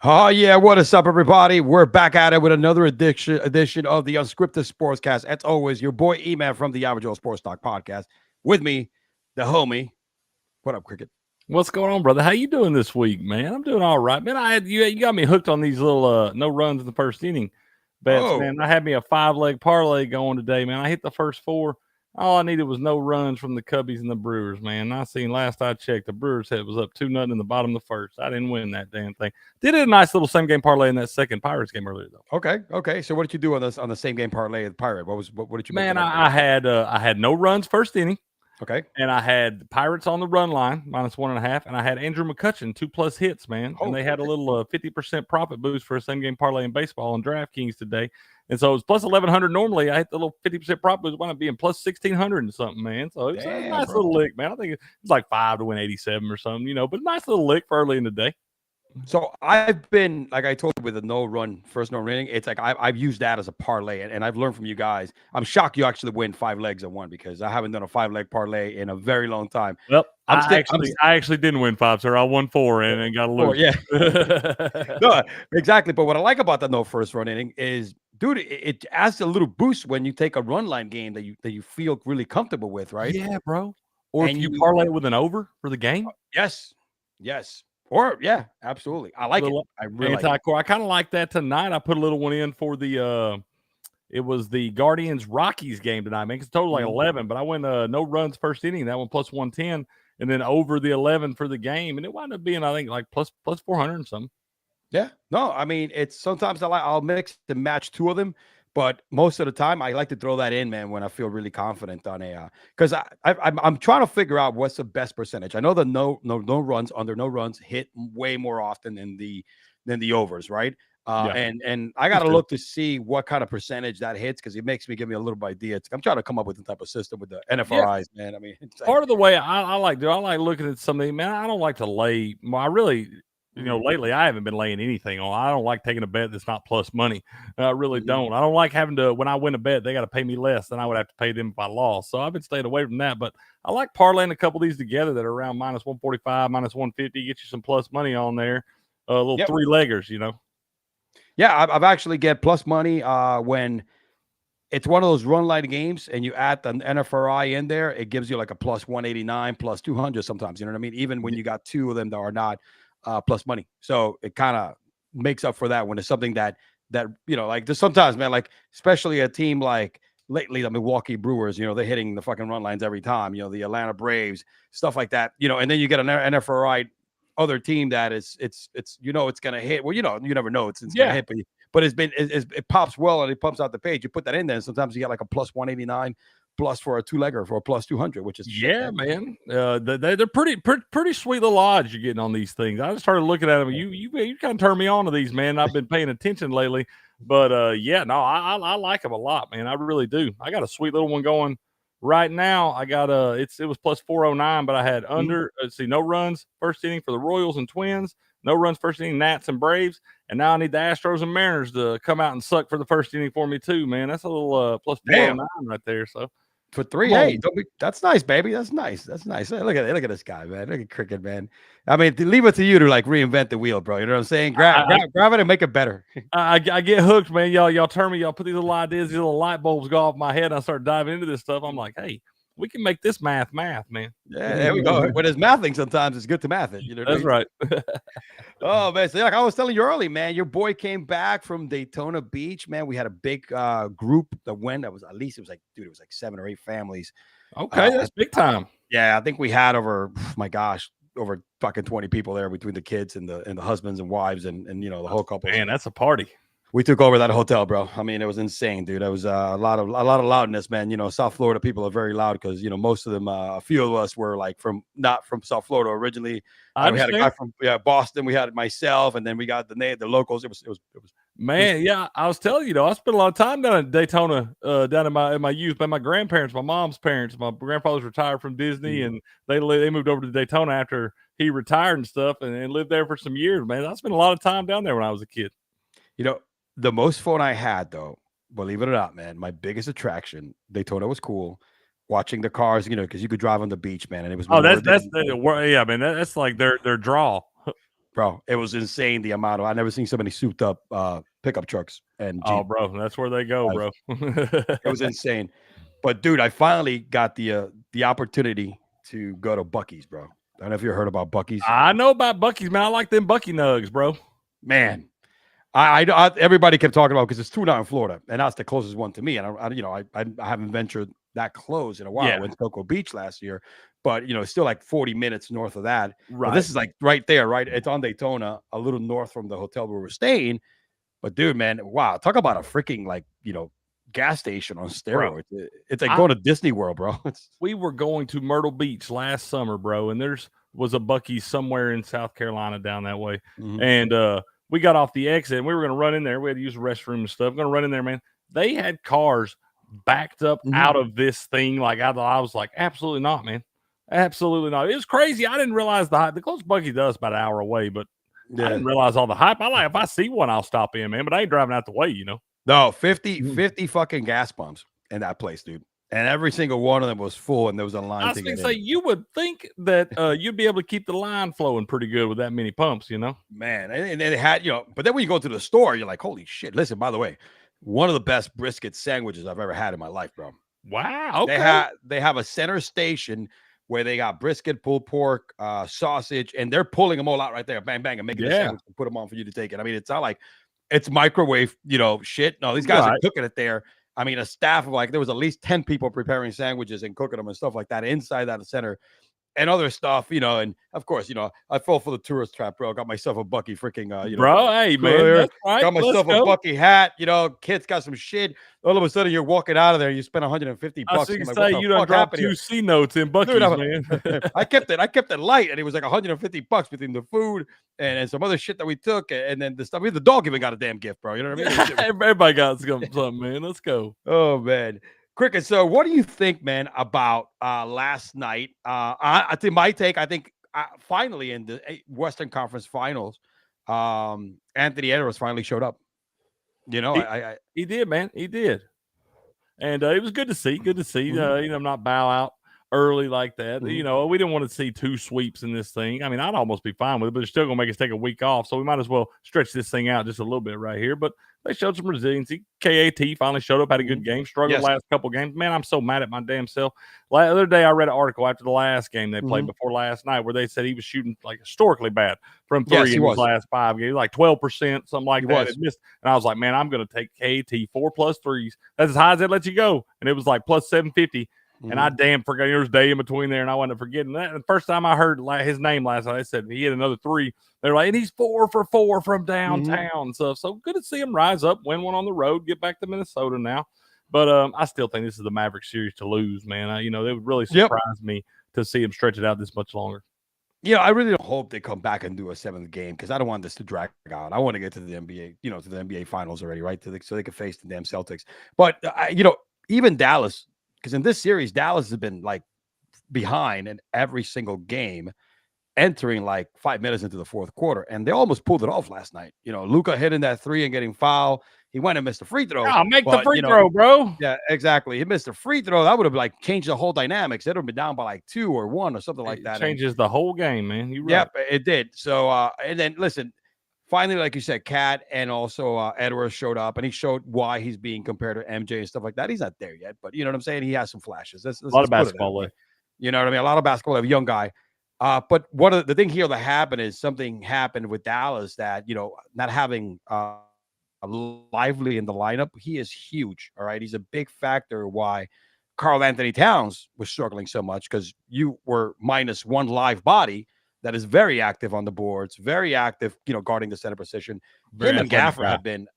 Oh yeah, what is up, everybody? We're back at it with another edition of the Unscripted Sportscast. As always, your boy E-Man from the Average Joe Sports Talk Podcast. With me, the homie. What up, Cricket? What's going on, brother? How you doing this week, man? I'm doing all right, man. You got me hooked on these little no runs in the first inning bets, Oh, man. I had me a 5-leg parlay going today, man. I hit the first four. All I needed was no runs from the Cubbies and the Brewers, man. I seen last I checked, the Brewers head was up 2-0 in the bottom of the first. I didn't win that damn thing. Did a nice little same game parlay in that second Pirates game earlier though. okay. So what did you do on the same game parlay of the Pirate? What did you make? Man, I had no runs first inning. Okay. And I had the Pirates on the run line, -1.5, and I had Andrew McCutchen, 2+ hits, man. And they had a little 50% profit boost for a same-game parlay in baseball on DraftKings today. And so it was plus 1,100 normally. I hit the little 50% profit boost, wound up being plus 1,600 and something, man. So it was a nice little lick, man. I think it's like 5 to win 87 or something, but a nice little lick for early in the day. So I've been, like I told you, with a first no running. It's like I've used that as a parlay, and I've learned from you guys. I'm shocked you actually win 5 legs at one because I haven't done a 5-leg parlay in a very long time. Well, I actually didn't win 5, sir. I won 4 and got a lose. Yeah, no, exactly. But what I like about that no first run inning is, dude, it adds a little boost when you take a run line game that you feel really comfortable with, right? Yeah, bro. Or if you parlay it with an over for the game. Yes. Or yeah, absolutely. I like it. I really like it. I kind of like that tonight. I put a little one in for the it was the Guardians Rockies game tonight. Makes a total like 11, but I went no runs first inning. That one plus 110, and then over the 11 for the game, and it wound up being I think like plus 400 and something. Yeah, no, I mean it's sometimes I'll mix and match two of them, but most of the time I like to throw that in, man, when I feel really confident on a because I'm trying to figure out what's the best percentage. I know the no runs under no runs hit way more often than the overs, right? And I got to look to see what kind of percentage that hits because it makes me give me a little bit idea. I'm trying to come up with the type of system with the NFRIs, man. I mean, part of the way I like looking at something, man. I don't like to lay. I really. Lately I haven't been laying anything on. I don't like taking a bet that's not plus money. I really don't. I don't like having to, when I win a bet, they got to pay me less than I would have to pay them if I lost. So I've been staying away from that. But I like parlaying a couple of these together that are around -145, -150, get you some plus money on there. Little 3-leggers, Yeah, I've actually get plus money when it's one of those run line games and you add the NFRI in there, it gives you like a plus 189, plus 200 sometimes. You know what I mean? Even when you got two of them that are not plus money. So it kind of makes up for that when it's something that like there's sometimes, man, like especially a team like lately the Milwaukee Brewers, they're hitting the fucking run lines every time, the Atlanta Braves, stuff like that, and then you get an NFRI other team that it's going to hit. Well, you never know it's going to hit, but it pops well and it pumps out the page. You put that in there and sometimes you get like a plus 189 plus for a 2-legger for a plus 200, which is man. They're pretty sweet little odds you're getting on these things. I just started looking at them. You kind of turned me on to these, man. I've been paying attention lately, but I like them a lot, man. I really do. I got a sweet little one going right now. I got it was plus 409, but I had under no runs first inning for the Royals and Twins, no runs first inning Nats and Braves, and now I need the Astros and Mariners to come out and suck for the first inning for me too, man. That's a little plus 409 right there. So for 3, hey, that's nice, baby. That's nice. Hey, look at this guy, man. Look at Cricket, man. I mean, leave it to you to like reinvent the wheel, bro. You know what I'm saying? Grab it and make it better. I get hooked, man. Y'all turn me. Y'all put these little ideas, these little light bulbs go off my head. And I start diving into this stuff. I'm like, hey, we can make this math, man. Yeah, there we go. When it's mathing, sometimes it's good to math it. That's right. Oh man, so like I was telling you early, man, your boy came back from Daytona Beach, man. We had a big group that went. That was at least it was like 7 or 8 families. Okay, that's big time. Yeah, I think we had over fucking 20 people there between the kids and the husbands and wives and the whole couple. Man, that's a party. We took over that hotel, bro. I mean, it was insane, dude. It was a lot of loudness, man. South Florida people are very loud because most of them, a few of us were like not from South Florida originally. We had a guy from Boston. We had myself, and then we got the locals. It was. Man, yeah, I was telling you, I spent a lot of time down in Daytona, down in my youth. But my grandparents, my mom's parents, my grandfather's retired from Disney, and they moved over to Daytona after he retired and stuff, and lived there for some years. Man, I spent a lot of time down there when I was a kid. The most fun I had, though, believe it or not, man, my biggest attraction, Daytona was cool. Watching the cars, because you could drive on the beach, man, and it was. That's man. That's like their draw. bro. It was insane the amount of. I never seen so many souped up pickup trucks and Oh, Jeep. bro, that's where they go, bro. It was insane. But dude, I finally got the opportunity to go to Buc-ee's, bro. I don't know if you heard about Buc-ee's. I know about Buc-ee's, man. I like them Bucky nugs, bro. Man, everybody kept talking about because it's two now in Florida, and that's the closest one to me. And I haven't ventured that close in a while. Yeah. I went to Cocoa Beach last year, but it's still like 40 minutes north of that. Right. But this is like right there, right? It's on Daytona, a little north from the hotel where we're staying. But dude, man, wow, talk about a freaking gas station on steroids. It's like going to Disney World, bro. We were going to Myrtle Beach last summer, bro, and was a Buc-ee's somewhere in South Carolina down that way. Mm-hmm. And we got off the exit and we were going to run in there. We had to use the restroom and stuff. Going to run in there, man. They had cars backed up out of this thing. Like I was like, absolutely not, man. Absolutely not. It was crazy. I didn't realize the closest Buc-ee's to us about an hour away, but I didn't realize all the hype. If I see one, I'll stop in, man. But I ain't driving out the way, No, 50 fucking gas pumps in that place, dude. And every single one of them was full, and there was a line. I was going to say, you would think that you'd be able to keep the line flowing pretty good with that many pumps, Man, and they had, but then when you go to the store, you're like, holy shit. Listen, by the way, one of the best brisket sandwiches I've ever had in my life, bro. Wow. Okay. They have a center station where they got brisket, pulled pork, sausage, and they're pulling them all out right there, bang, bang, and making the sandwich and put them on for you to take it. I mean, it's not like it's microwave, shit. No, these guys are cooking it there. I mean, a staff of there was at least 10 people preparing sandwiches and cooking them and stuff like that inside that center and other stuff, and of course, I fell for the tourist trap, bro. Got myself a Buc-ee freaking, bro, hey, man, that's right. Got myself a Buc-ee hat, kids got some shit. All of a sudden, you're walking out of there, you spend $150 bucks. I was going to say, you done dropped 2 C notes in Buc-ee's, man. I kept it light, and it was like $150 between the food and some other shit that we took, and then the stuff. The dog even got a damn gift, bro. You know what I mean? Everybody got something, man. Let's go. Oh, man. Cricket, so what do you think, man, about last night? I think my take, finally in the Western Conference Finals, Anthony Edwards finally showed up. He did, man. He did. And it was good to see. Good to see, not bow out early like that. Mm-hmm. We didn't want to see 2 sweeps in this thing. I mean, I'd almost be fine with it, but it's still going to make us take a week off. So we might as well stretch this thing out just a little bit right here. But they showed some resiliency. KAT finally showed up, had a good game, struggled the last couple games. Man, I'm so mad at my damn self. The other day, I read an article after the last game they played before last night where they said he was shooting like historically bad from 3 in his last 5 games, like 12%, something like that. It missed. And I was like, man, I'm going to take KAT 4+ threes. That's as high as they let you go. And it was like plus 750. And I damn forgot there was a day in between there, and I wasn't forgetting that. And the first time I heard his name last night, they said he hit another 3. They're like, and he's 4 for 4 from downtown and stuff. So good to see him rise up, win one on the road, get back to Minnesota now. But I still think this is the Maverick series to lose, man. It would really surprise me to see him stretch it out this much longer. I really don't hope they come back and do a 7th game because I don't want this to drag out. I want to get to the NBA, to the NBA Finals already, right? So they can face the damn Celtics. But even Dallas. Because in this series, Dallas has been like behind in every single game, entering like 5 minutes into the 4th quarter, and they almost pulled it off last night. Luka hitting that 3 and getting fouled. He went and missed the free throw. Make the free throw, bro. Yeah, exactly. He missed the free throw. That would have like changed the whole dynamics. They'd have been down by like 2 or 1 or something like that. Changes the whole game, man. You're right. Yep, it did. So, and then listen. Finally, like you said, Cat and also Edwards showed up, and he showed why he's being compared to MJ and stuff like that. He's not there yet, but you know what I'm saying? He has some flashes. A lot of basketball left. You know what I mean? A lot of basketball left, young guy. But one of the thing here that happened is something happened with Dallas that, not having Lively in the lineup, he is huge, all right? He's a big factor why Karl Anthony Towns was struggling so much because you were minus 1 live body that is very active on the boards, very active, guarding the center position. Him and Gaffer have been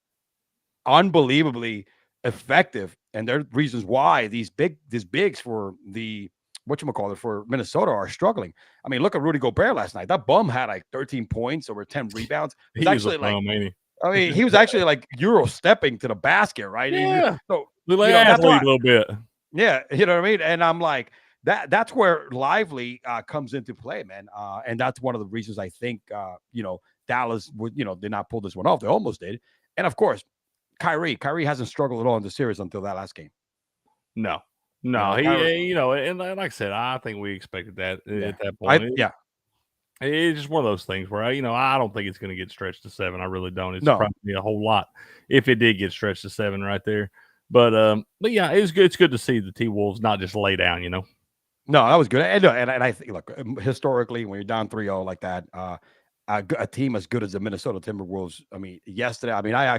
unbelievably effective, and there are reasons why these bigs for the for Minnesota are struggling. I mean, look at Rudy Gobert last night. That bum had like 13 points, over 10 rebounds. He was actually like, he was actually like Euro stepping to the basket, right? Yeah. So that's why, a little bit. Yeah, you know what I mean? And I'm like, that's where Lively comes into play, man. And that's one of the reasons I think, Dallas would, did not pull this one off. They almost did. And of course, Kyrie hasn't struggled at all in the series until that last game. No, he, and like I said, I think we expected that at that point. It's just one of those things where I don't think it's going to get stretched to 7. I really don't. It's No, probably a whole lot if it did get stretched to 7 right there. But yeah, it's good. It's good to see the T Wolves not just lay down. no, that was good. And I think, look, historically, when you're down 3-0 like that, a team as good as the Minnesota Timberwolves. I mean, yesterday, I mean, I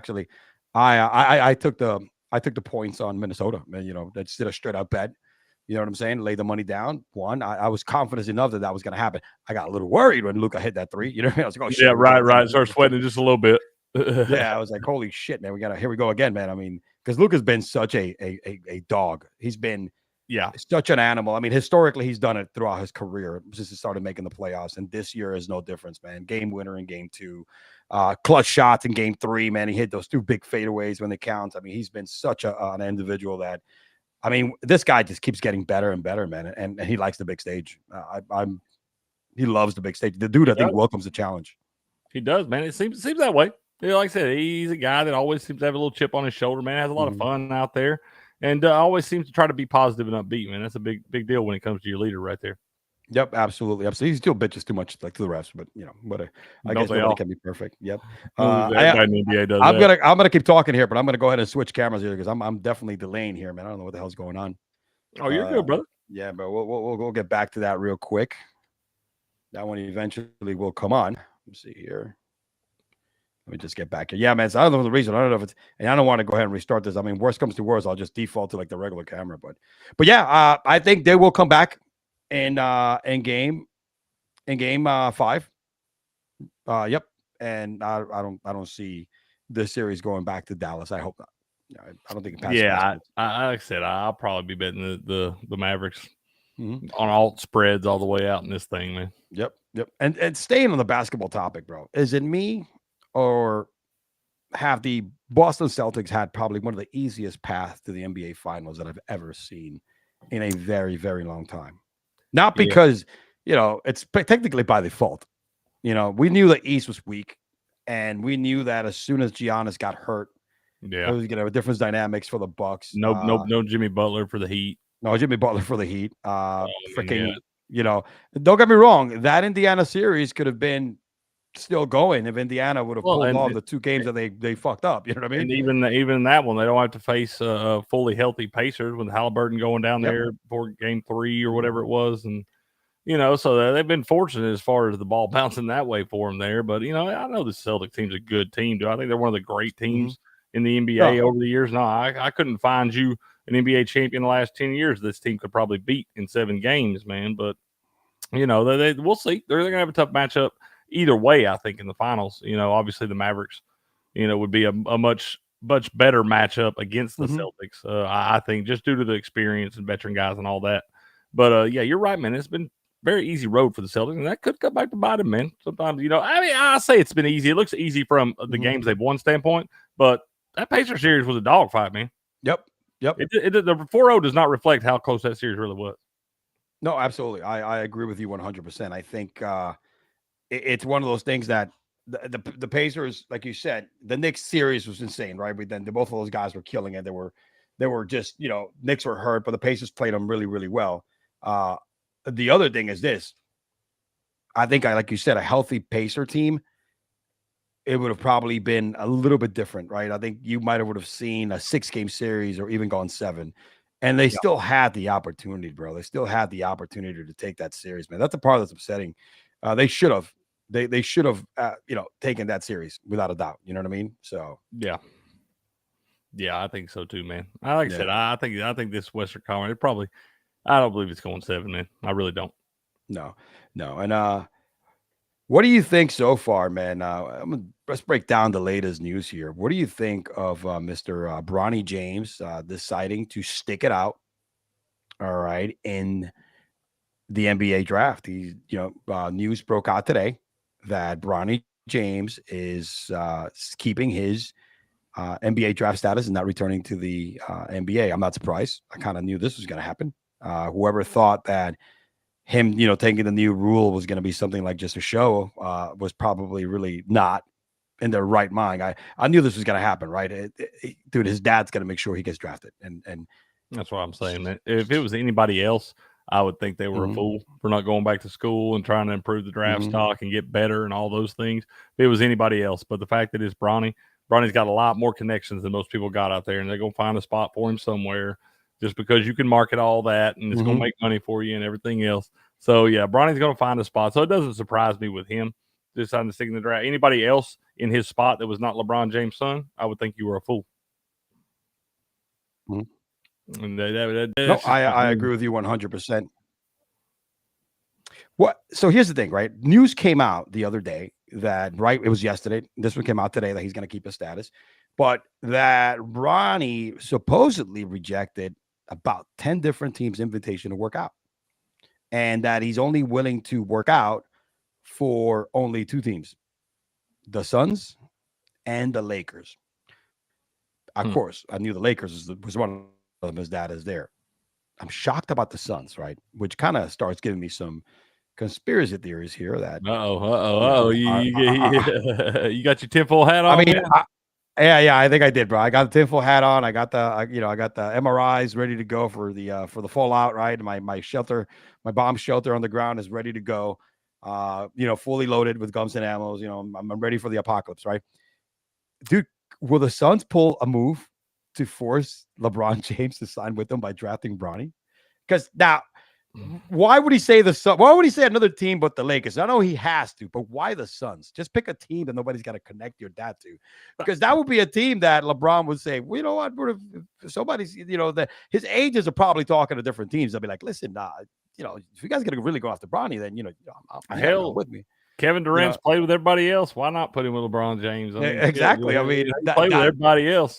took the points on Minnesota. Man, that's did a straight up bet. You know what I'm saying? Lay the money down. One, I was confident enough that was going to happen. I got a little worried when Luka hit that three. You know what I mean? I was like, oh shit, Yeah, here we go again. right. Start sweating just a little bit. Yeah, I was like, holy shit, man, here we go again, man. I mean, because Luka's been such a dog. He's been Yeah. such an animal. I mean, historically, he's done it throughout his career since he started making the playoffs, and this year is no difference, man. Game winner in game 2, clutch shots in game 3, man. He hit those 2 big fadeaways when they count. I mean, he's been such an individual that, I mean, this guy just keeps getting better and better, man. And he likes the big stage. He loves the big stage. The dude, I think, welcomes the challenge. He does, man. It seems that way. Like I said, he's a guy that always seems to have a little chip on his shoulder, man. Has a lot of fun out there, and always seems to try to be positive and upbeat, man. That's a big deal when it comes to your leader right there. Yep, absolutely. He still bitches too much, like to the refs, but I guess nobody can be perfect. Yep. Everybody in the NBA does I'm gonna keep talking here, but I'm gonna go ahead and switch cameras here because I'm definitely delaying here, man. I don't know what the hell's going on. Oh, you're good, brother. Yeah, but we'll get back to that real quick. That one eventually will come on. Let's see here. Let me just get back here. Yeah, man. So I don't know the reason. I don't know if it's, and I don't want to go ahead and restart this. I mean, worst comes to worst, I'll just default to like the regular camera. But yeah, I think they will come back in game 5. Yep. And I don't see this series going back to Dallas. I hope not. I don't think it passes. Yeah, like I said, I'll probably be betting the Mavericks on all spreads all the way out in this thing, man. Yep. And staying on the basketball topic, bro, is it me or have the Boston Celtics had probably one of the easiest paths to the NBA Finals that I've ever seen in a very, very long time? Not because it's technically by default. We knew the East was weak, and we knew that as soon as Giannis got hurt, it was gonna have different dynamics for the Bucks. No Jimmy Butler for the Heat. No Jimmy Butler for the Heat. Don't get me wrong, that Indiana series could have been still going if Indiana would have pulled off the 2 games that they fucked up. You know what I mean? And even that one, they don't have to face fully healthy Pacers with Halliburton going down there for game 3 or whatever it was, and so they've been fortunate as far as the ball bouncing that way for them there. But I know the Celtic team's a good team. I think they're one of the great teams in the NBA over the years. No, I couldn't find you an NBA champion the last 10 years this team could probably beat in 7 games, man. But we'll see. They're gonna have a tough matchup either way, I think, in the finals. Obviously the Mavericks, would be a much better matchup against the Celtics. I think just due to the experience and veteran guys and all that. But yeah, you're right, man. It's been very easy road for the Celtics, and that could come back to bite them, man. Sometimes, I mean, I say it's been easy. It looks easy from the games they've won standpoint, but that Pacers series was a dogfight, man. Yep. The 4-0 does not reflect how close that series really was. No, absolutely. I agree with you 100%. I think it's one of those things that the Pacers, like you said, the Knicks series was insane, right? But then both of those guys were killing it. They were just, Knicks were hurt, but the Pacers played them really, really well. The other thing is this. I think, like you said, a healthy Pacer team, it would have probably been a little bit different, right? I think you might have would have seen a 6-game series or even gone 7. And they still had the opportunity, bro. They still had the opportunity to take that series, man. That's the part that's upsetting. They should have. They should have, taken that series without a doubt. You know what I mean? So yeah, I think so too, man. Like I said, I think this Western Conference probably. I don't believe it's going 7, man. I really don't. No. And what do you think so far, man? Let's break down the latest news here. What do you think of Mr. Bronny James deciding to stick it out? All right, in the NBA draft, news broke out today that Bronny James is keeping his NBA draft status and not returning to the NBA. I'm not surprised. I kind of knew this was going to happen. Whoever thought that him, taking the new rule was going to be something like just a show was probably really not in their right mind. I knew this was going to happen, right? Dude, his dad's going to make sure he gets drafted. And that's what I'm saying. If it was anybody else, I would think they were a fool for not going back to school and trying to improve the draft stock and get better and all those things. If it was anybody else, but the fact that it's Bronny's got a lot more connections than most people got out there, and they're going to find a spot for him somewhere just because you can market all that and it's going to make money for you and everything else. So, yeah, Bronny's going to find a spot. So it doesn't surprise me with him deciding to stick in the draft. Anybody else in his spot that was not LeBron James' son, I would think you were a fool. And I agree with you 100%. So here's the thing, right? News came out the other day that, right, it was yesterday. This one came out today that he's going to keep his status, but that Bronny supposedly rejected about 10 different teams' invitation to work out, and that he's only willing to work out for only 2 teams, the Suns and the Lakers. Of course, I knew the Lakers was one of them. His dad is there. I'm shocked about the Suns, right? Which kind of starts giving me some conspiracy theories here. That you got your tinfoil hat on. I mean, I think I did, bro. I got the tinfoil hat on. I got the I got the MRIs ready to go for the fallout. Right, my shelter, my bomb shelter on the ground is ready to go. Fully loaded with guns and ammos. I'm ready for the apocalypse. Right, dude. Will the Suns pull a move to force LeBron James to sign with them by drafting Bronny? Because now, why would he say the Suns? Why would he say another team but the Lakers? I know he has to, but why the Suns? Just pick a team that nobody's got to connect your dad to, because that would be a team that LeBron would say, well, you know what? If somebody's, his agents are probably talking to different teams. They'll be like, listen, if you guys got to really go after Bronny, then hell with me. Kevin Durant's played with everybody else. Why not put him with LeBron James? Exactly. I mean, play with everybody else.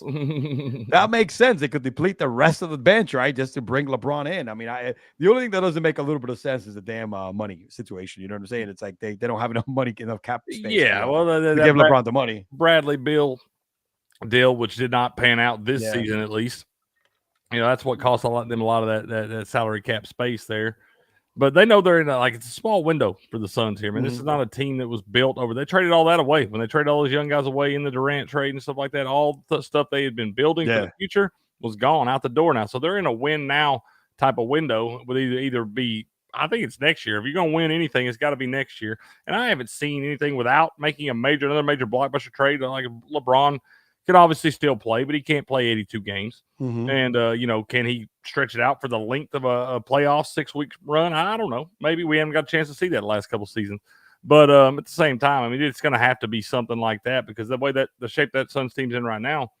That makes sense. They could deplete the rest of the bench, right, just to bring LeBron in. I mean, the only thing that doesn't make a little bit of sense is the damn money situation. You know what I'm saying? It's like they don't have enough money, enough cap space. Yeah, to give LeBron the money. Bradley Bill deal, which did not pan out this season, at least. That's what cost them a lot of that salary cap space there. But they know they're in it's a small window for the Suns here, man. This is not a team that was built over. They traded all that away when they traded all those young guys away in the Durant trade and stuff like that. All the stuff they had been building for the future was gone out the door now. So they're in a win now type of window. Would either be, I think it's next year. If you're going to win anything, it's got to be next year. And I haven't seen anything without making another major blockbuster trade. Like LeBron can obviously still play, but he can't play 82 games. And, can he stretch it out for the length of a playoff 6-week run? I don't know. Maybe we haven't got a chance to see that last couple seasons. But at the same time, I mean, it's going to have to be something like that, because the way that the shape that Suns team's in right now,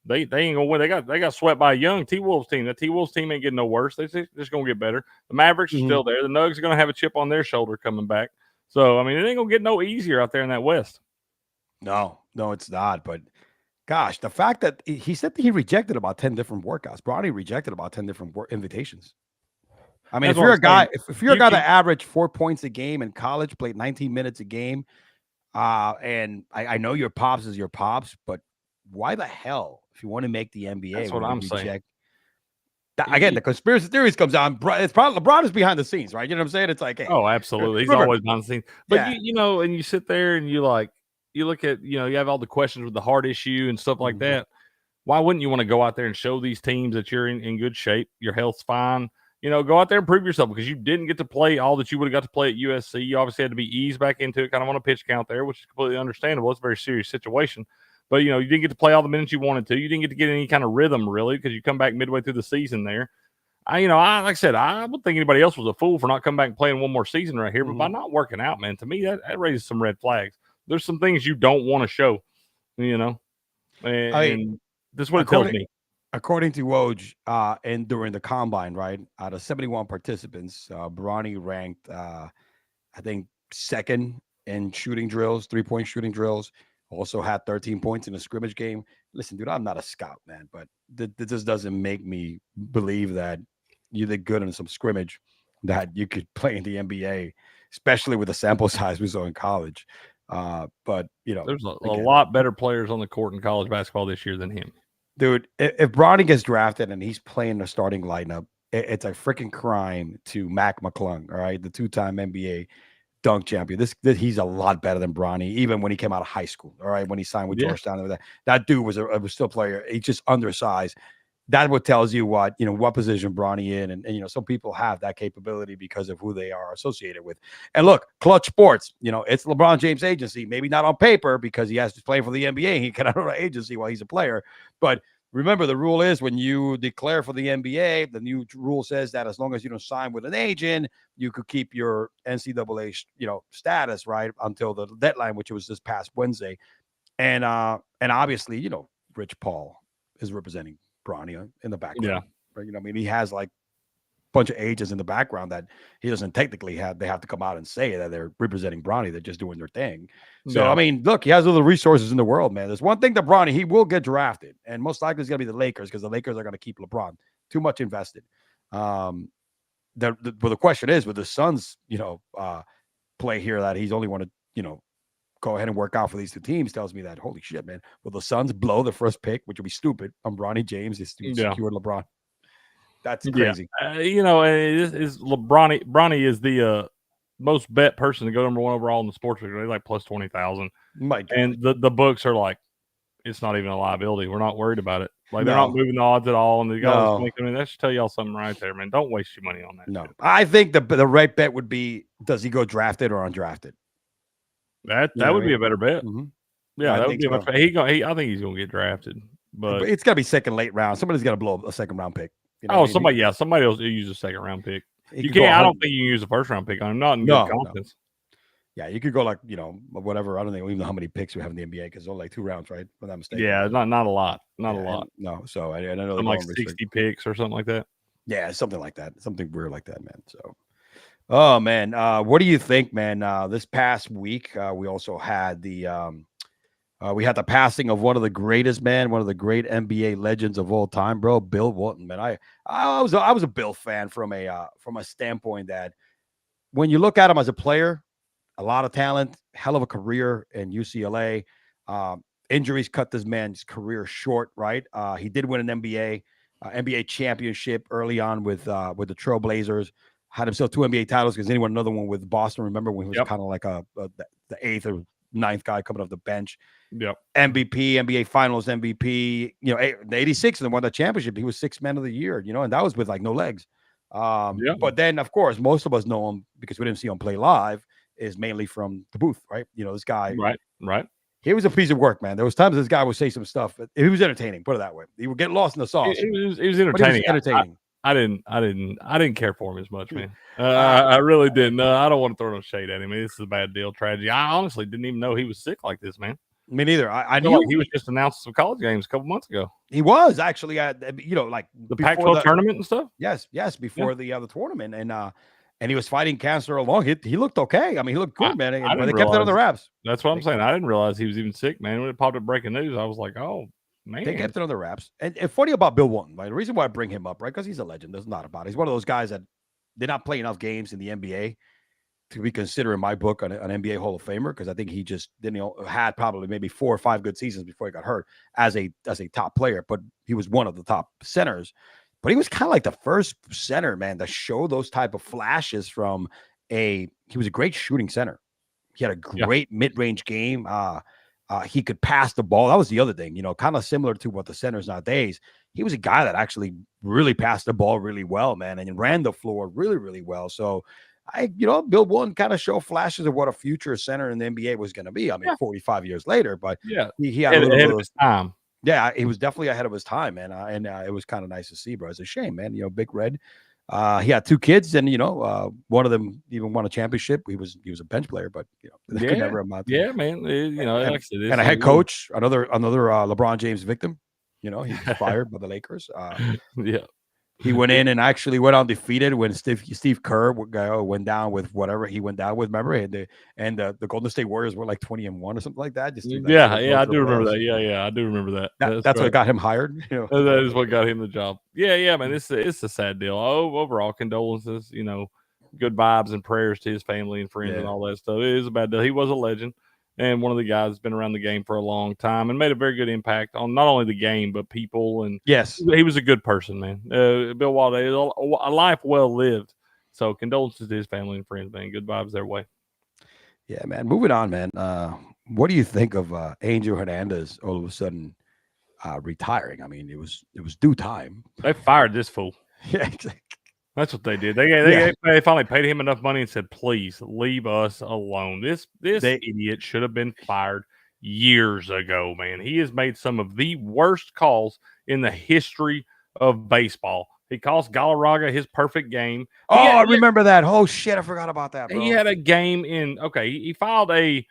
they ain't going to win. They got swept by a young T-Wolves team. The T-Wolves team ain't getting no worse. They're just going to get better. The Mavericks are still there. The Nuggets are going to have a chip on their shoulder coming back. So, I mean, it ain't going to get no easier out there in that West. No, it's not. But gosh, the fact that he said that he rejected about 10 different workouts. Bronny rejected about 10 different invitations. I mean, if you're a guy that averaged 4 points a game in college, played 19 minutes a game, and I know your pops is your pops, but why the hell, if you want to make the NBA, that's what I'm saying. Again, the conspiracy theories comes on. It's probably LeBron is behind the scenes, right? You know what I'm saying? It's like, hey, oh, absolutely, he's always behind the scenes. But and you sit there and you look at, you have all the questions with the heart issue and stuff like that. Why wouldn't you want to go out there and show these teams that you're in good shape, your health's fine? Go out there and prove yourself, because you didn't get to play all that you would have got to play at USC. You obviously had to be eased back into it, kind of on a pitch count there, which is completely understandable. It's a very serious situation. But, you didn't get to play all the minutes you wanted to. You didn't get to get any kind of rhythm, really, because you come back midway through the season there. Like I said, I would think anybody else was a fool for not coming back and playing one more season right here. But by not working out, man, to me, that raises some red flags. There's some things you don't want to show, and this is what it tells me. According to Woj, and during the combine, right, out of 71 participants, Bronny ranked, I think, second in shooting drills, 3-point shooting drills. Also had 13 points in a scrimmage game. Listen, dude, I'm not a scout, man, but this doesn't make me believe that you did good in some scrimmage that you could play in the NBA, especially with the sample size we saw in college. But there's a lot better players on the court in college basketball this year than him. Dude, if Bronny gets drafted and he's playing the starting lineup, it's a freaking crime to Mac McClung, all right, the 2-time NBA dunk champion. He's a lot better than Bronny, even when he came out of high school. All right, when he signed with Georgetown, that dude was still a player. He's just undersized. that what tells you what, what position Bronny in. And some people have that capability because of who they are associated with. And look, Clutch Sports, it's LeBron James agency, maybe not on paper because he has to play for the NBA. He cannot run an agency while he's a player. But remember, the rule is when you declare for the NBA, the new rule says that as long as you don't sign with an agent, you could keep your NCAA, status, right, until the deadline, which was this past Wednesday. And obviously, Rich Paul is representing Bronny in the background. Right? He has like a bunch of agents in the background that he doesn't technically have. They have to come out and say that they're representing Bronny. They're just doing their thing. So, look, he has all the resources in the world, man. There's one thing that Bronny, he will get drafted. And most likely it's going to be the Lakers because the Lakers are going to keep LeBron. Too much invested. The question is, with the Suns, play here that he's only want to, go ahead and work out for these two teams tells me that, holy shit, man. Will the Suns blow the first pick, which would be stupid, on Bronny James to secure LeBron? That's crazy. Is Bronny is the most bet person to go number one overall in the sports league. They're like plus 20,000. And the books are like, it's not even a liability. We're not worried about it. Like they're not moving the odds at all. And the guys that should tell y'all something right there, man. Don't waste your money on that. No, I think the right bet would be, does he go drafted or undrafted? That would be a better bet. Mm-hmm. Yeah, that would be I think he's gonna get drafted, but it's gotta be second, late round. Somebody's gotta blow a second round pick. Somebody else use a second round pick. You can't. I don't think you can use a first round pick on him. Not in good confidence. Yeah, you could go like whatever. I don't even know how many picks we have in the NBA because it's only like 2 rounds, right? If I'm not mistaken. Yeah, not a lot. Not a lot. No, so I know like 60 picks or something like that. Yeah, something like that. Something weird like that, man. So. Oh man, what do you think, man? This past week, we also had the passing of one of the greatest, man, one of the great NBA legends of all time, bro, Bill Walton, man. I was a Bill fan from a standpoint that when you look at him as a player, a lot of talent, hell of a career in UCLA. Injuries cut this man's career short, right? He did win an NBA championship early on with the Trailblazers. Had himself 2 NBA titles because anyone another one with Boston. Remember when he was kind of like the 8th or 9th guy coming off the bench. Yep. MVP, NBA Finals MVP. The 86 and won the championship. He was 6th man of the year. And that was with like no legs. But then of course most of us know him because we didn't see him play live. Is mainly from the booth, right? This guy. Right. He was a piece of work, man. There was times this guy would say some stuff. He was entertaining. Put it that way. He would get lost in the sauce. He was entertaining. Entertaining. I didn't care for him as much, man. I really didn't. I don't want to throw no shade at him. This is a bad deal, tragedy. I honestly didn't even know he was sick like this, man. Me neither. I knew like he was just announced some college games a couple months ago. He was actually at like the Pac-12 tournament and stuff. Yes, before the tournament, and he was fighting cancer along. He looked okay. I mean, he looked good, man. But they kept it on the wraps. That's what I'm saying. I didn't realize he was even sick, man. When it popped up breaking news, I was like, oh. Man. They kept it on the wraps. And funny about Bill Walton, right? The reason why I bring him up, right? Because he's a legend. There's not about it. He's one of those guys that did not play enough games in the NBA to be considered in my book an NBA Hall of Famer. Because I think he just had probably maybe 4 or 5 good seasons before he got hurt as a top player. But he was one of the top centers. But he was kind of like the first center, man, to show those type of flashes from he was a great shooting center. He had a great mid-range game. He could pass the ball. That was the other thing, kind of similar to what the centers nowadays. He was a guy that actually really passed the ball really well, man, and ran the floor really, really well. So, Bill Walton kind of showed flashes of what a future center in the NBA was going to be. I mean, 45 years later, but he had a little ahead of his time. Yeah, he was definitely ahead of his time, man, and it was kind of nice to see, bro. It's a shame, man. Big Red. He had 2 kids, and one of them even won a championship. He was a bench player, but that could never amount to man. And a head coach, another LeBron James victim. He was fired by the Lakers. He went in and actually went undefeated when Steve Kerr went down with whatever he went down with. Remember, and the Golden State Warriors were like 20-1 or something like that. I do remember that. Yeah, I do remember that. That's what got him hired. That is what got him the job. Yeah, man. It's a sad deal. Overall, condolences. Good vibes and prayers to his family and friends and all that stuff. It is a bad deal. He was a legend. And one of the guys that's been around the game for a long time and made a very good impact on not only the game, but people. And he was a good person, man. Bill Walton, a life well lived. So condolences to his family and friends, man. Good vibes their way. Yeah, man. Moving on, man. What do you think of Angel Hernandez all of a sudden retiring. I mean, it was due time. They fired this fool. Yeah, exactly. That's what they did. They finally paid him enough money and said, "Please leave us alone." This idiot should have been fired years ago, man. He has made some of the worst calls in the history of baseball. He calls Galarraga his perfect game. I remember that. Oh shit, I forgot about that, bro. He had a game in. Okay, he filed a.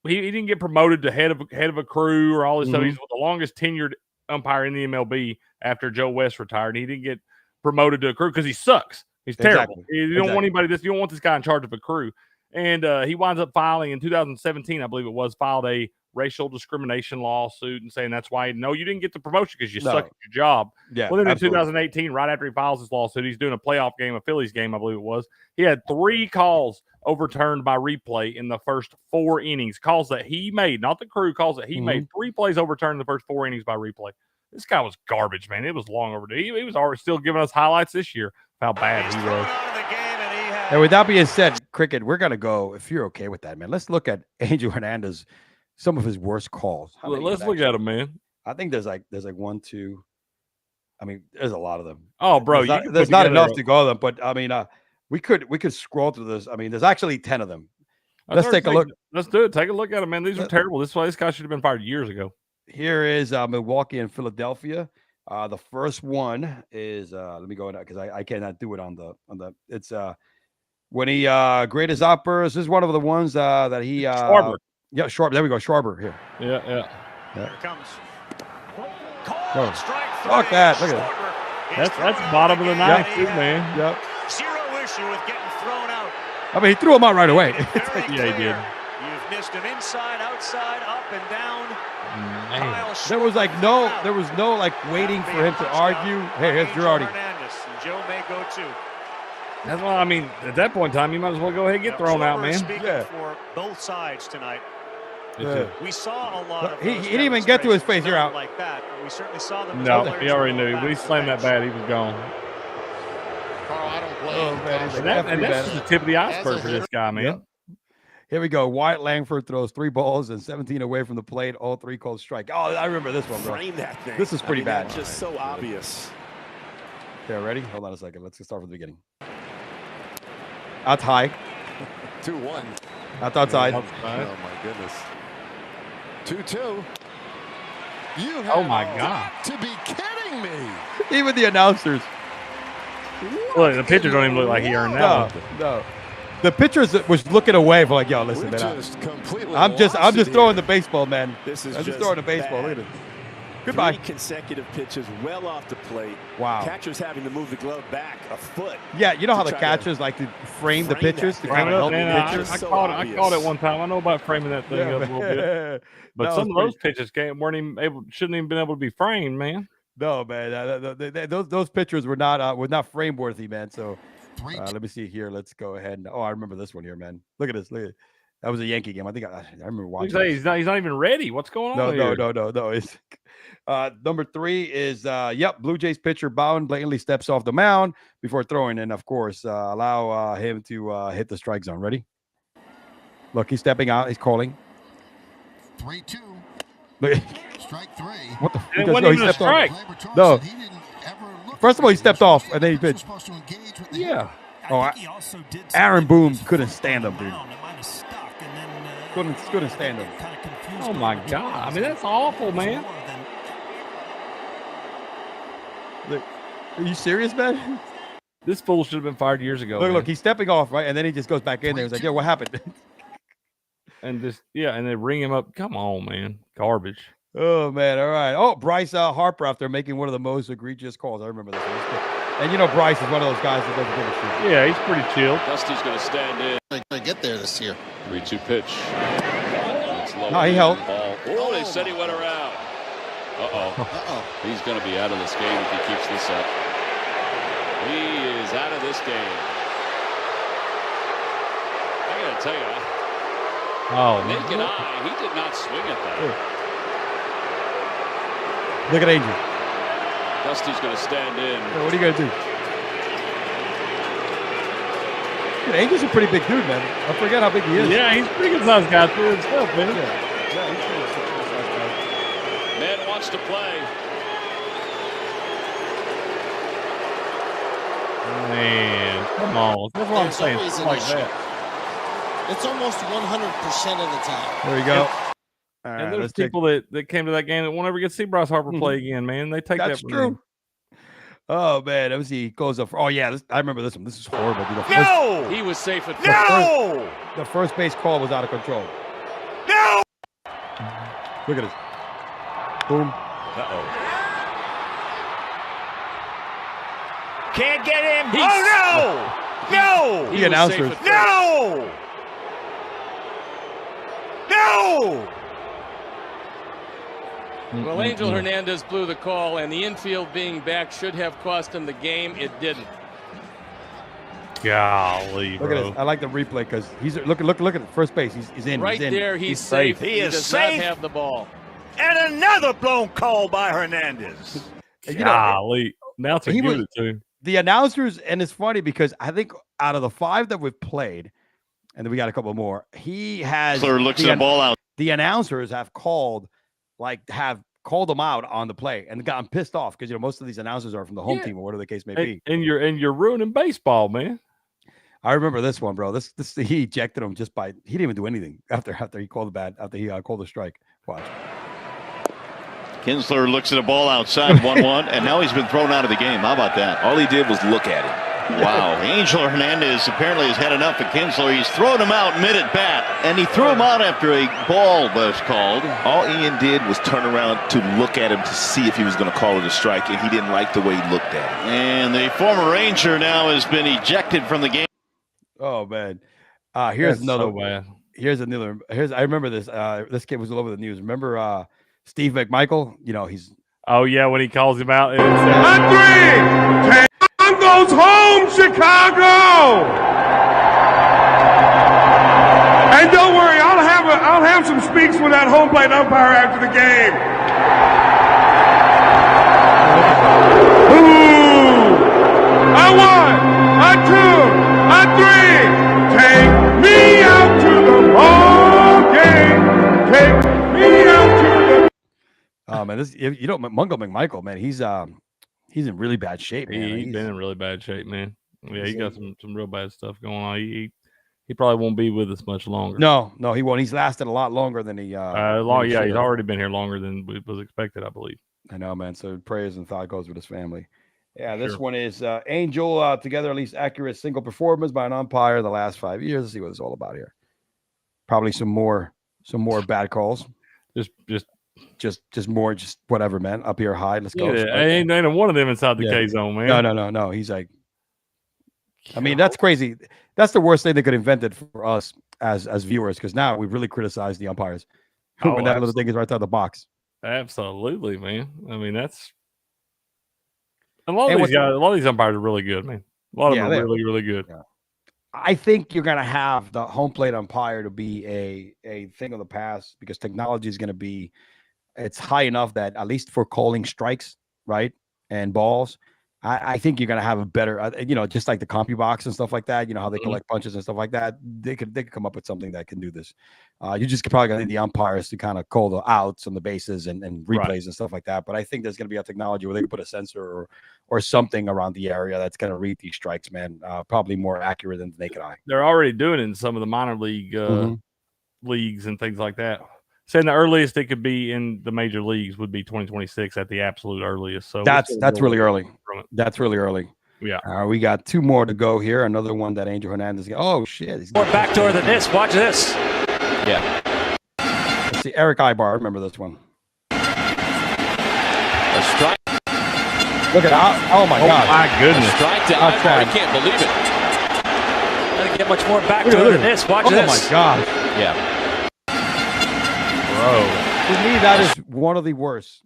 He didn't get promoted to head of a crew or all this stuff. He's the longest tenured umpire in the MLB after Joe West retired. He didn't get promoted to a crew because he sucks. He's terrible. You don't want anybody this. You don't want this guy in charge of a crew. And he winds up filing in 2017, I believe it was, filed a racial discrimination lawsuit and saying that's why you didn't get the promotion because you suck at your job. Yeah. Well, then in 2018, right after he files his lawsuit, he's doing a playoff game, a Phillies game, I believe it was. He had 3 calls overturned by replay in the first 4 innings. Calls that he made, not the crew, calls that he made. 3 plays overturned in the first 4 innings by replay. This guy was garbage, man. It was long overdue. He was already still giving us highlights this year of how bad he was. And with that being said, Cricket, we're going to go, if you're okay with that, man, let's look at Angel Hernandez, some of his worst calls. Let's look at him, man. I think there's like 1, 2. I mean, there's a lot of them. Oh, bro. There's not enough to go them, but I mean, we could scroll through this. I mean, there's actually 10 of them. Let's take a look. Let's do it. Take a look at them, man. These are terrible. This guy should have been fired years ago. Here is Milwaukee and Philadelphia. The first one is let me go in because I cannot do it on the. It's when he greatest outburst. This is one of the ones that he Schwarber. Yeah, Schwarber. There we go, Schwarber here. Yeah. Here comes. Oh. Fuck that! Look at that. That's bottom of the ninth, too, man. Yep. Zero issue with getting thrown out. I mean, he threw him out right away. Yeah, he did. You've missed him inside, outside, up and down. There was no like waiting for him to argue. Hey, here's Girardi. Joe may go too. That's why, I mean, at that point in time, you might as well go ahead and get thrown out, man. Speaking for both sides tonight. We saw a lot of. He didn't even get to his face. You're out. Like that. We certainly saw them. No, he already knew. When he slammed that bat, he was gone. Carl, I don't blame and that's just the tip of the iceberg for this guy, man. Yep. Here we go. Wyatt Langford throws 3 balls and 17 away from the plate. All 3 called strike. Oh, I remember this one, bro. Frame that thing. This is pretty bad. That's just so obvious. Okay, ready? Hold on a second. Let's start from the beginning. That's high. 2-1. That's outside. Oh my goodness. 2-2. You have oh my God. to be kidding me. Even the announcers. Look, the pitcher don't even look like he earned that one. No. The pitchers was looking away for like, yo, listen, man. I'm just throwing the baseball, man. I'm just throwing the baseball. Look at it. Goodbye. 3 consecutive pitches well off the plate. Wow. Catcher's having to move the glove back a foot. Yeah, you know how the catchers like to frame the pitchers to kind of help the pitchers? I caught it one time. I know about framing that thing up a little bit. But some of those pitches shouldn't even been able to be framed, man. No, man. Those pitchers were not frame worthy, man. So let me see here. Let's go ahead. Oh, I remember this one here, man. Look at this. Look at it. That was a Yankee game. I think I remember watching. He's not even ready. What's going on? No. It's number 3 is Blue Jays pitcher Bowen blatantly steps off the mound before throwing, and of course allow him to hit the strike zone. Ready? Look, he's stepping out. He's calling. 3-2. Strike 3. What the? It wasn't even a strike. No. First of all, he stepped off, and then he pitched. Yeah. Oh, Aaron Boone couldn't stand him, dude. Couldn't stand him. Oh my God! I mean, that's awful, man. Look, are you serious, man? This fool should have been fired years ago. Look, he's stepping off, right, and then he just goes back in there. He's like, "Yo, what happened?" And and they ring him up. Come on, man, garbage. Oh man, all right. Oh, Bryce Harper after making one of the most egregious calls. I remember this one. And you know, Bryce is one of those guys that doesn't give a shit. Yeah, he's pretty chill. Dusty's going to stand in. They're going to get there this year. 3-2 pitch. No, he held. Oh, they said he went around. Uh-oh. He's going to be out of this game if he keeps this up. He is out of this game. I got to tell you. Naked eye, he did not swing at that. Look at Angel. Dusty's going to stand in. So what are you going to do? Dude, Angel's a pretty big dude, man. I forget how big he is. Yeah, he's a pretty good sized guy too and stuff, man. Yeah, he's pretty sized guy. Man wants to play. Man, come on. That's what I'm saying. Always an Like issue. that. It's almost 100% of the time. There you go. All And right, there's let's take. people that came to that game that won't ever get to see Bryce Harper play again, man. They take That's that for true. Oh man, let me see. He goes up. Oh yeah, I remember this one. This is horrible. Dude. No! He was safe at No! The first base call was out of control. No! Look at this. Boom. Uh-oh. Can't get him. He's- Oh, no! No! He The was announcers. safe at No! No! Well, Angel Hernandez blew the call, and the infield being back should have cost him the game. It didn't. Golly, Look bro. at this. I like the replay because he's look at first base. He's in. Right he's in. there, he's safe. He is does safe. not have the ball. And another blown call by Hernandez. And, you know, Golly. Now it's a he good was- too. the announcers, and it's funny because I think out of the 5 that we've played, and then we got a couple more, he has looks the ball out. The announcers have called them out on the play and gotten pissed off because most of these announcers are from the home Yeah. team or whatever the case may be. And you're ruining baseball, man. I remember this one, bro. This he ejected him just by he didn't even do anything after he called the strike. Watch. Kinsler looks at a ball outside 1-1, and now he's been thrown out of the game. How about that? All he did was look at him. Wow. Angel Hernandez apparently has had enough of Kinsler. He's thrown him out mid at bat, and he threw him out after a ball was called. All Ian did was turn around to look at him to see if he was going to call it a strike, and he didn't like the way he looked at it. And the former Ranger now has been ejected from the game. Oh man. Here's That's another so bad. I remember this. This kid was all over the news. Remember Steve McMichael? He's Oh yeah, when he calls him out. Time goes home, Chicago. And don't worry, I'll have some speaks with that home plate umpire after the game. Ooh, a 1, a 2, a 3. Take me out to the ball game. Take me out to the. oh man, Mungo McMichael, man, he's in really bad shape, man. He's been in really bad shape, man. Yeah, he got some real bad stuff going on. He probably won't be with us much longer. No, he won't. He's lasted a lot longer than he. He's should have. already been here longer than was expected, I believe. I know, man. So prayers and thought goes with his family. Yeah, this Sure. one is Angel together at least accurate single performance by an umpire in the last 5 years. Let's see what it's all about here. Probably some more bad calls. Just more, just whatever, man. Up here high. Let's go. Yeah, ain't one of them inside the Yeah. K zone, man. No. He's like, I mean, that's crazy. That's the worst thing they could invent it for us as viewers, because now we really criticize the umpires when that little thing is right out of the box. Absolutely, man. I mean, that's a lot of these umpires are really good, man. A lot of them are really, really good. Yeah. I think you're gonna have the home plate umpire to be a thing of the past because technology is gonna be it's high enough that at least for calling strikes, right, and balls, I think you're gonna have a better, just like the CompuBox and stuff like that. You know how they collect punches and stuff like that. They could come up with something that can do this. You just probably gonna need the umpires to kind of call the outs on the bases and replays and stuff like that. But I think there's gonna be a technology where they can put a sensor or something around the area that's gonna read these strikes, man. Probably more accurate than the naked eye. They're already doing it in some of the minor league leagues and things like that. Saying the earliest it could be in the major leagues would be 2026 at the absolute earliest. So that's really early. That's really early. Yeah. We got 2 more to go here. Another one that Angel Hernandez. Oh shit! More backdoor than this. Watch this. Yeah. Let's see, Eric Ibar. Remember this one? A strike. Look at that! Oh my God! My goodness! A strike to Ibar. I can't believe it. Doesn't get much more backdoor than this. Watch this. Oh my gosh! Yeah. Bro, to me, that is one of the worst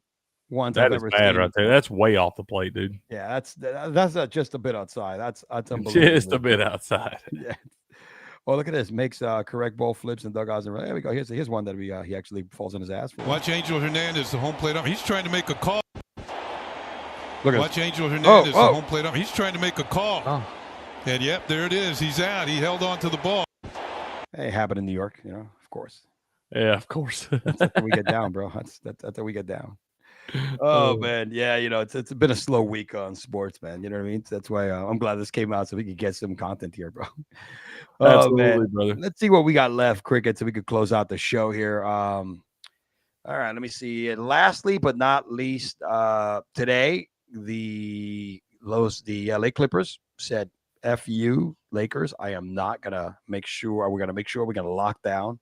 ones I've ever bad seen. right there. That's way off the plate, dude. Yeah, that's just a bit outside. That's unbelievable. Just a bit outside. Yeah. Oh, look at this. Makes correct ball flips and dugouts. And there we go. Here's one that he actually falls on his ass for. Watch Angel Hernandez, the home plate umpire. He's trying to make a call. Look at Watch Angel Hernandez, the home plate umpire. He's trying to make a call. Oh. And yep, there it is. He's out. He held on to the ball. Hey, happened in New York, of course. Yeah, of course. That's how we get down, bro. That's how we get down. Oh man, yeah, it's been a slow week on sports, man. You know what I mean? That's why I'm glad this came out so we could get some content here, bro. Oh Absolutely, man, brother. let's see what we got left, cricket, so we could close out the show here. All right, let me see. And lastly, but not least, today the LA Clippers said, "F you, Lakers. I am not gonna make sure. We're gonna make sure we're gonna lock down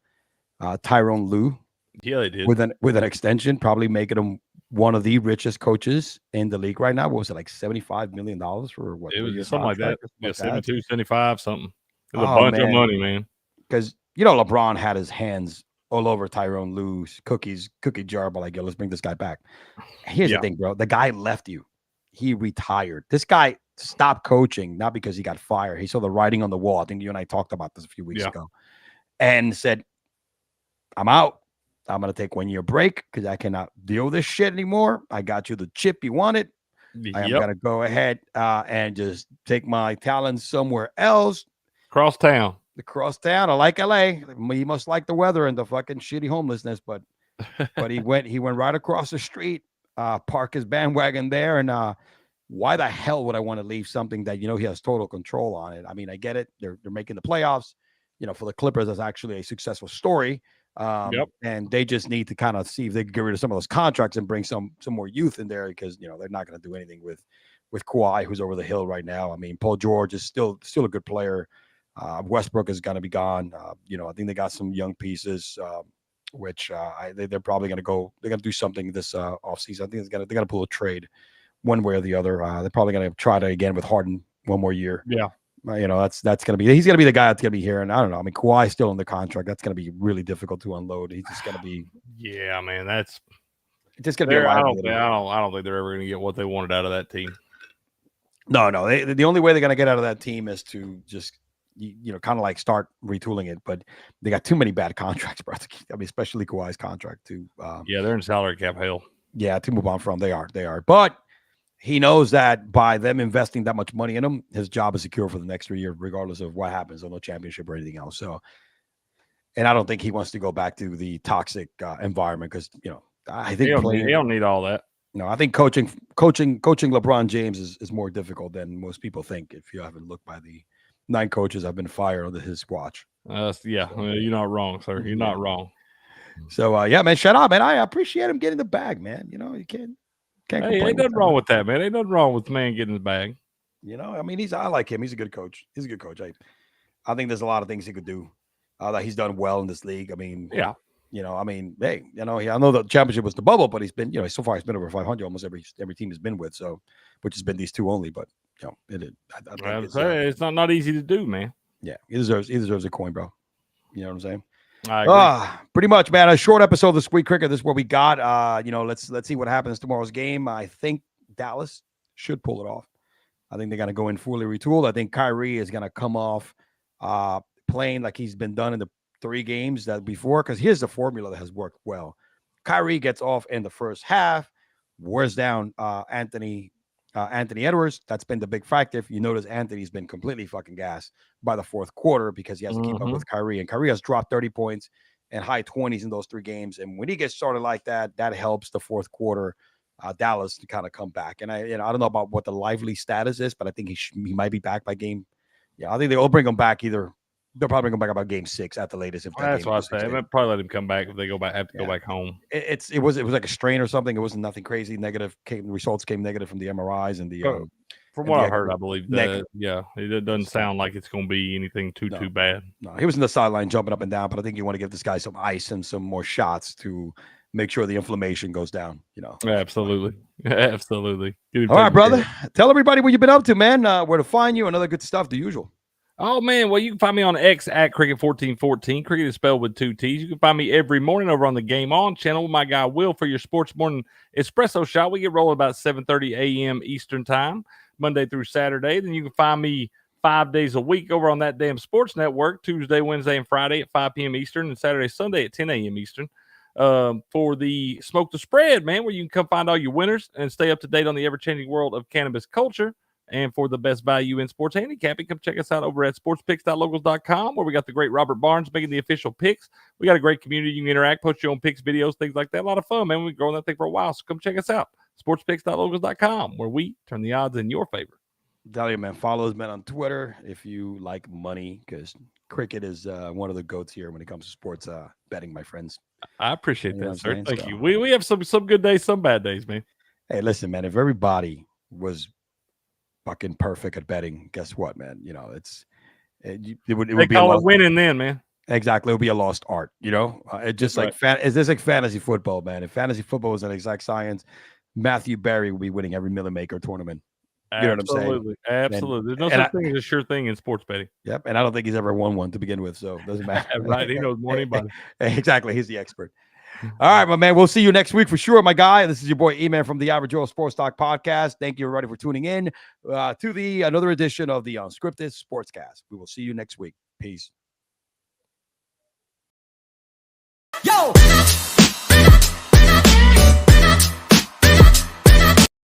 Tyrone Lue Yeah, they did. with an extension, probably making him one of the richest coaches in the league right now. What was it, like $75 million for what? It 3 was year something like that. contract or Yeah, something like that? 72, 75, something. It was a Oh bunch of man, money, man. because LeBron had his hands all over Tyrone Lue's cookie jar, but like, yo, let's bring this guy back. Here's the thing, bro. The guy left you. He retired. This guy stopped coaching, not because he got fired. He saw the writing on the wall. I think you and I talked about this a few weeks ago, and said, I'm out. I'm going to take 1 year break because I cannot deal with this shit anymore. I got you the chip you wanted. I am going to go ahead and just take my talents somewhere else. Across town. I like LA. He must like the weather and the fucking shitty homelessness, but he went right across the street, park his bandwagon there. And why the hell would I want to leave something that, he has total control on it? I mean, I get it. They're making the playoffs. For the Clippers, that's actually a successful story. And they just need to kind of see if they can get rid of some of those contracts and bring some more youth in there, because they're not going to do anything with Kawhi, who's over the hill right now. I mean, Paul George is still a good player. Westbrook is going to be gone. I think they got some young pieces, which they're probably going to go. They're going to do something this offseason. I think they're going to pull a trade one way or the other. They're probably going to try to again with Harden one more year. Yeah. That's going to be, he's going to be the guy that's going to be here. And I don't know. I mean, Kawhi's still in the contract. That's going to be really difficult to unload. He's just going to be. Yeah, man, it's just going to be. I don't think they're ever going to get what they wanted out of that team. No. The only way they're going to get out of that team is to just, kind of like start retooling it. But they got too many bad contracts, bro. I mean, especially Kawhi's contract too. They're in salary cap hell. Yeah, to move on from. They are. But he knows that by them investing that much money in him, his job is secure for the next 3 years, regardless of what happens on the championship or anything else. So, and I don't think he wants to go back to the toxic environment because, I think he don't need all that. No, I think coaching LeBron James is more difficult than most people think. If you haven't looked by the 9 coaches have been fired under his watch. You're not wrong, sir. You're not wrong. So, man, shut up, man. I appreciate him getting the bag, man. You can't. Hey, ain't nothing wrong with that, man. Ain't nothing wrong with the man getting his bag. I mean, I like him. He's a good coach. I think there's a lot of things he could do that he's done well in this league. I mean, yeah. I mean, hey, I know the championship was the bubble, but he's been, so far he's been over 500 almost every team he's been with. So, which has been these 2 only, but I think it's not easy to do, man. Yeah, he deserves a coin, bro. You know what I'm saying? I agree. Pretty much, man. A short episode this week, cricket. This is what we got. Let's see what happens tomorrow's game. I think Dallas should pull it off. I think they're gonna go in fully retooled. I think Kyrie is gonna come off playing like he's been done in the 3 games that before. Because here's the formula that has worked well. Kyrie gets off in the first half, wears down Anthony Edwards. That's been the big factor. If you notice, Anthony's been completely fucking gassed by the fourth quarter because he has to keep up with Kyrie. And Kyrie has dropped 30 points and high 20s in those 3 games. And when he gets started like that, that helps the fourth quarter Dallas to kind of come back. And I don't know about what the lively status is, but I think he might be back by game. Yeah, I think they'll bring him back either. They'll probably bring him back about game 6 at the latest. If that's what I say. They'll probably let him come back if they go back. Have to go back home. It was like a strain or something. It wasn't nothing crazy. Results came negative from the MRIs and the. From what I heard, I believe that. Yeah, it doesn't sound like it's going to be anything too bad. No, he was in the sideline jumping up and down, but I think you want to give this guy some ice and some more shots to make sure the inflammation goes down. Absolutely. All right, brother. Tell everybody what you've been up to, man. Where to find you and other good stuff, the usual. Oh, man. Well, you can find me on X at Cricket1414. Cricket is spelled with 2 T's. You can find me every morning over on the Game On channel with my guy Will for your sports morning espresso shot. We get rolling about 7:30 a.m. Eastern time, Monday through Saturday. Then you can find me 5 days a week over on that damn sports network, Tuesday, Wednesday, and Friday at 5 p.m. Eastern, and Saturday, Sunday at 10 a.m. Eastern. For the Smoke the Spread, man, where you can come find all your winners and stay up to date on the ever-changing world of cannabis culture. And for the best value in sports handicapping, come check us out over at sportspicks.locals.com, where we got the great Robert Barnes making the official picks. We got a great community. You can interact, post your own picks, videos, things like that. A lot of fun, man. We've been growing that thing for a while. So come check us out. Sportspicks.locals.com, where we turn the odds in your favor. Tell you, man, follow us, man, on Twitter if you like money, because cricket is one of the goats here when it comes to sports betting, my friends. I appreciate You know that, sir. saying? Thank So- you. We have some good days, some bad days, man. Hey, listen, man, if everybody was fucking perfect at betting, guess what, man? You know, it would They be a call it lost, winning then, man. exactly. It would be a lost art, you know. It just That's is this like fantasy football, man? If fantasy football was an exact science, Matthew Berry would be winning every Million Maker tournament. You know what I'm saying? Absolutely. Absolutely. There's no and such thing as a sure thing in sports betting. Yep, and I don't think he's ever won one to begin with, so it doesn't matter. Right. He knows more than anybody. Exactly, he's the expert. All right, my man. We'll see you next week for sure, my guy. This is your boy E-Man from the Average Joe Sports Talk Podcast. Thank you, everybody, for tuning in to another edition of the Unscripted Sportscast. We will see you next week. Peace. Yo,